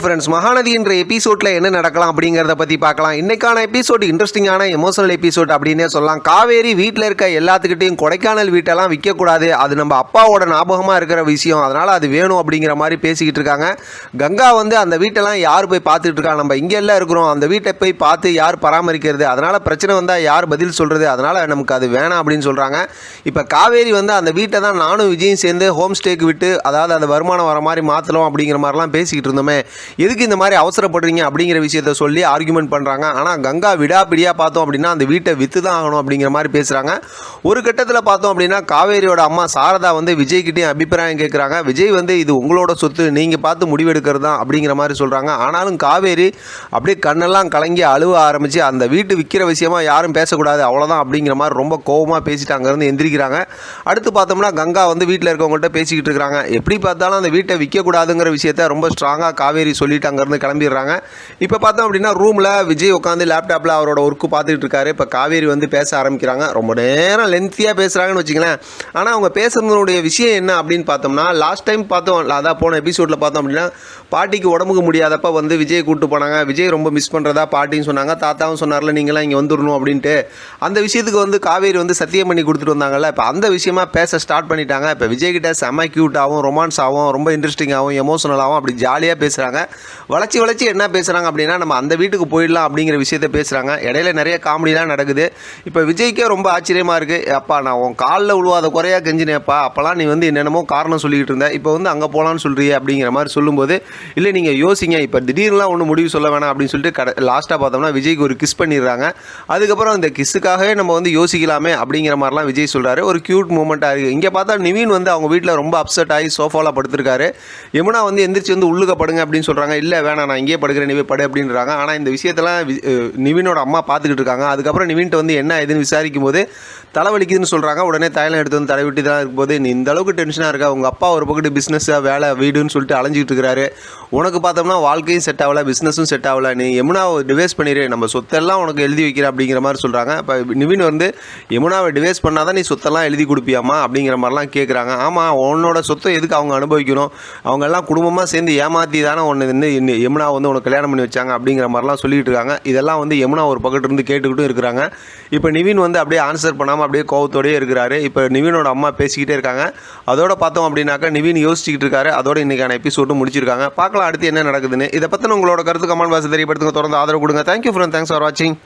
Friends, Mahanadi என்ற எபிசோட்ல என்ன நடக்கலாம் அப்படிங்கிறத பற்றி பார்க்கலாம். இன்னைக்கான எபிசோட் இன்ட்ரெஸ்டிங்கான எமோஷனல் எபிசோட் அப்படின்னே சொல்லலாம். காவேரி வீட்டில் இருக்க எல்லாத்துக்கிட்டையும் கொடைக்கானல் வீட்டெல்லாம் விற்கக்கூடாது, அது நம்ம அப்பாவோட ஞாபகமாக இருக்கிற விஷயம், அதனால் அது வேணும் அப்படிங்கிற மாதிரி பேசிக்கிட்டு இருக்காங்க. கங்கா வந்து அந்த வீட்டெல்லாம் யார் போய் பார்த்துட்டு இருக்கா, நம்ம இங்கே எல்லாம் இருக்கிறோம், அந்த வீட்டை போய் பார்த்து யார் பராமரிக்கிறது, அதனால் பிரச்சனை வந்தால் யார் பதில் சொல்கிறது, அதனால் நமக்கு அது வேணாம் அப்படின்னு சொல்கிறாங்க. இப்போ காவேரி வந்து அந்த வீட்டை தான் நானும் விஜயும் சேர்ந்து ஹோம் ஸ்டேக்கு விட்டு, அதாவது அந்த வருமானம் வர மாதிரி மாற்றலாம் அப்படிங்கிற மாதிரிலாம் பேசிக்கிட்டு இருந்தோமே, எதுக்கு இந்த மாதிரி அவசரப்படுறீங்க அப்படிங்கிற விஷயத்த சொல்லி ஆர்குமெண்ட் பண்ணுறாங்க. ஆனால் கங்கா விடாப்பிடியாக பார்த்தோம் அப்படின்னா அந்த வீட்டை விற்று தான் ஆகணும் அப்படிங்கிற மாதிரி பேசுகிறாங்க. ஒரு கட்டத்தில் பார்த்தோம் அப்படின்னா காவேரியோட அம்மா சாரதா வந்து விஜய்கிட்டையும் அபிப்பிராயம் கேட்குறாங்க. விஜய் வந்து இது உங்களோட சொத்து, நீங்கள் பார்த்து முடிவெடுக்கிறது தான் அப்படிங்கிற மாதிரி சொல்கிறாங்க. ஆனாலும் காவேரி அப்படியே கண்ணெல்லாம் கலங்கி அழுவ ஆரம்பித்து அந்த வீட்டு விற்கிற விஷயமா யாரும் பேசக்கூடாது அவ்வளோதான் அப்படிங்கிற மாதிரி ரொம்ப கோபமாக பேசிட்டு அங்கேருந்து எந்திரிக்கிறாங்க. அடுத்து பார்த்தோம்னா கங்கா வந்து வீட்டில் இருக்கவங்கள்ட்ட பேசிக்கிட்டு இருக்கிறாங்க. எப்படி பார்த்தாலும் அந்த வீட்டை விற்கக்கூடாதுங்கிற விஷயத்த ரொம்ப ஸ்ட்ராங்காக காவேரி சொல்லிட்டு அங்கேருந்து கிளம்பிடுறாங்க. இப்போ பார்த்தோம் அப்படின்னா ரூமில் விஜய் உட்காந்து லேப்டாப்பில் அவரோட ஒர்க்கு பார்த்துக்கிட்டு இருக்காரு. இப்போ காவேரி வந்து பேச ஆரம்பிக்கிறாங்க. ரொம்ப நேரம் லென்த்தியாக பேசுகிறாங்கன்னு வச்சுங்களேன். ஆனால் அவங்க பேசுறதுனுடைய விஷயம் என்ன அப்படின்னு பார்த்தோம்னா, லாஸ்ட் டைம் பார்த்தோம், அதான் போன எபிசோடில் பார்த்தோம் அப்படின்னா பாட்டிக்கு உடம்புக்கு முடியாதப்ப வந்து விஜய் கூப்பிட்டு போனாங்க. விஜய் ரொம்ப மிஸ் பண்ணுறதா பாட்டின்னு சொன்னாங்க. தாத்தாவும் சொன்னார்ல நீங்களாம் இங்கே வந்துடணும் அப்படின்ட்டு. அந்த விஷயத்துக்கு வந்து காவேரி வந்து சத்தியம் பண்ணி கொடுத்துட்டு வந்தாங்கல்ல, இப்போ அந்த விஷயமா பேச ஸ்டார்ட் பண்ணிட்டாங்க. இப்போ விஜய்கிட்ட செம்ம க்யூட்டாகவும் ரொமான்ஸாகவும் ரொம்ப இன்ட்ரெஸ்டிங்காகவும் எமோஷனலாகவும் அப்படி ஜாலியாக பேசுகிறாங்க. வளைச்சி என்ன பேசுகிறாங்க அப்படின்னா, நம்ம அந்த வீட்டுக்கு போயிடலாம் அப்படிங்கிற விஷயத்த பேசுகிறாங்க. இடையில நிறைய காமெடிலாம் நடக்குது. இப்போ விஜய்க்கே ரொம்ப ஆச்சரியமாக இருக்குது. அப்பா நான் உன் காலில் விழுவாத குறையாக கெஞ்சினேப்பா, அப்போலாம் நீ வந்து என்னென்னமோ காரணம் சொல்லிக்கிட்டு இருந்த, இப்போ வந்து அங்கே போகலான்னு சொல்கிறியே அப்படிங்கிற மாதிரி சொல்லும்போது, இல்லை நீங்கள் யோசிங்க, இப்போ திடீர்னுலாம் ஒன்றும் முடிவு சொல்ல வேணாம் அப்படின்னு சொல்லிட்டு லாஸ்ட்டாக பார்த்தோம்னா விஜய்க்கு ஒரு கிஸ் பண்ணிடுறாங்க. அதுக்கப்புறம் இந்த கிஸ்ஸுக்காகவே நம்ம வந்து யோசிக்கலாமே அப்படிங்கிற மாதிரிலாம் விஜய் சொல்கிறாரு. ஒரு க்யூட் மூமெண்ட்டாக இருக்குது. இங்கே பார்த்தா நிவின் வந்து அவங்க வீட்டில் ரொம்ப அப்செட் ஆகி சோஃபாவில் படுத்திருக்காரு. யமுனா வந்து எந்திரிச்சு வந்து உள்ளுக்க படுங்க அப்படின்னு சொல்கிறாங்க. இல்லை வேணாம் நான் இங்கே படுக்கிறேன், நீ படு அப்படின்றாங்க. ஆனால் இந்த விஷயத்தெல்லாம் நிவினோட அம்மா பார்த்துக்கிட்டு இருக்காங்க. அதுக்கப்புறம் நிவின்ட்டு வந்து என்ன ஏதுன்னு விசாரிக்கும் போது தலைவலிக்குதுன்னு சொல்கிறாங்க. உடனே தைலம் எடுத்து வந்து தலைவிட்டு தான் இருக்கும்போது, நீ இந்த அளவுக்கு டென்ஷனாக இருக்கா, உங்கள் அப்பா ஒரு பக்கத்து பிஸ்னஸாக வேலை வீடுன்னு சொல்லிட்டு அலைஞ்சிட்டு இருக்கிறாரு, உனக்கு பார்த்தோம்னா வாழ்க்கையும் செட் ஆகலை, பிஸ்னஸும் செட் ஆகலை, நீ யமுனாவை டிவைஸ் பண்ணிடு, நம்ம சொத்தெல்லாம் உனக்கு எழுதி வைக்கிறேன் அப்படிங்கிற மாதிரி சொல்கிறாங்க. இப்போ நிவின் வந்து யமுனாவை டிவைஸ் பண்ணால் தான் நீ சொத்தெல்லாம் எழுதி கொடுப்பியாமா அப்படிங்கிற மாதிரிலாம் கேட்குறாங்க. ஆமாம், உன்னோட சொத்தை எதுக்கு அவங்க அனுபவிக்கணும், அவங்க எல்லாம் குடும்பமாக சேர்ந்து ஏமாற்றி தானே ஒன்று வந்து யமுனா வந்து உனக்கு கல்யாணம் பண்ணி வச்சாங்க அப்படிங்கிற மாதிரிலாம் சொல்லிட்டு இருக்காங்க. இதெல்லாம் வந்து யமுனா ஒரு பக்கத்து இருந்து கேட்டுக்கிட்டும் இருக்கிறாங்க. இப்போ நிவின் வந்து அப்படியே ஆன்சர் பண்ணாமல் அப்படியே கோவத்தோடயே இருக்கிறாரு. இப்போ நிவினோட அம்மா பேசிக்கிட்டே இருக்காங்க. அதோட பார்த்தோம் அப்படின்னாக்கா நிவின் யோசிச்சுக்கிட்டு இருக்காரு. அதோட இன்றைக்கான எபிசோடும் முடிச்சிருக்காங்க. பார்க்கலாம் அடுத்து என்ன நடக்குதுன்னு. இதை பற்றின உங்களோட கருத்து கமெண்ட் பாக்ஸ் தெரியப்படுத்துங்க. தொடர்ந்து ஆதரவு கொடுங்க. தேங்க்யூ ஃப்ரெண்ட், தேங்க்ஸ் ஃபார் வாட்சிங்.